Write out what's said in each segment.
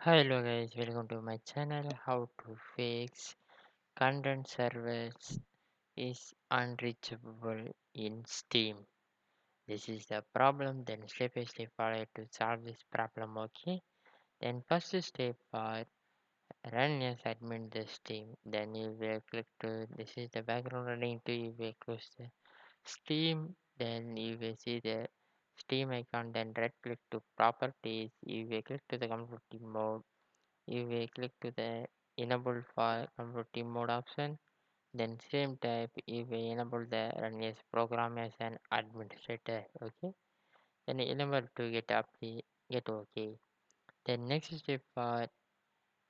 Hello guys, welcome to my channel. How to fix content servers is unreachable in Steam. This is the problem. Then step by step follow to solve this problem. Okay. Then first step for run as admin the Steam. Then you will click to this is the background running to you will close the Steam. Then you will see the Steam icon. Then right click to properties. You will click to the computing mode. You will click to the enable for computing mode option. Then same type you will enable the run as program as an administrator. Okay. Then enable to get okay. Then next step for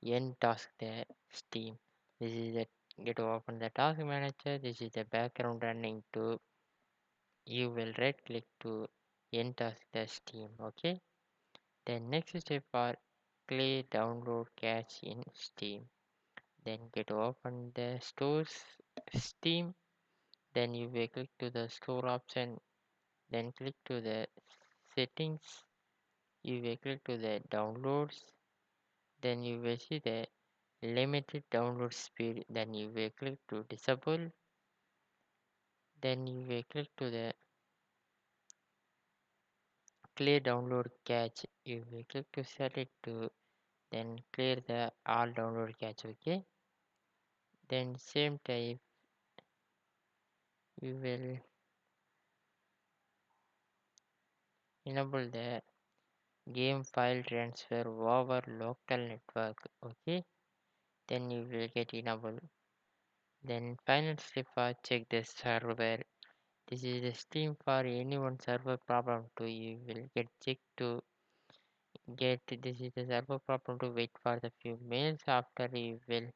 end task the Steam. This is the get to open the task manager. This is the background running to you will right click to end task the Steam. Okay. Then next step for play download cache in Steam. Then get to open the stores Steam. Then you will click to the store option. Then click to the settings. You will click to the downloads. Then you will see the limited download speed. Then you will click to disable. Then you will click to the clear download cache. You will click to set it to then clear the all download cache. Okay. Then same type you will enable the game file transfer over local network. Okay. Then you will get enable. Then final step for check the server. This is the Steam for anyone server problem to you will get checked to get this is the server problem to wait for the few minutes after you will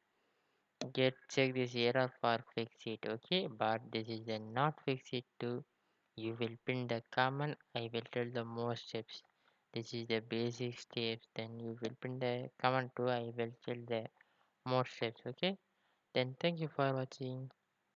get check this error for fix it. Okay, but this is the not fix it to you will pin the command. I will tell the more steps. This is the basic steps. Then you will pin the command to I will tell the more steps. Okay, then thank you for watching.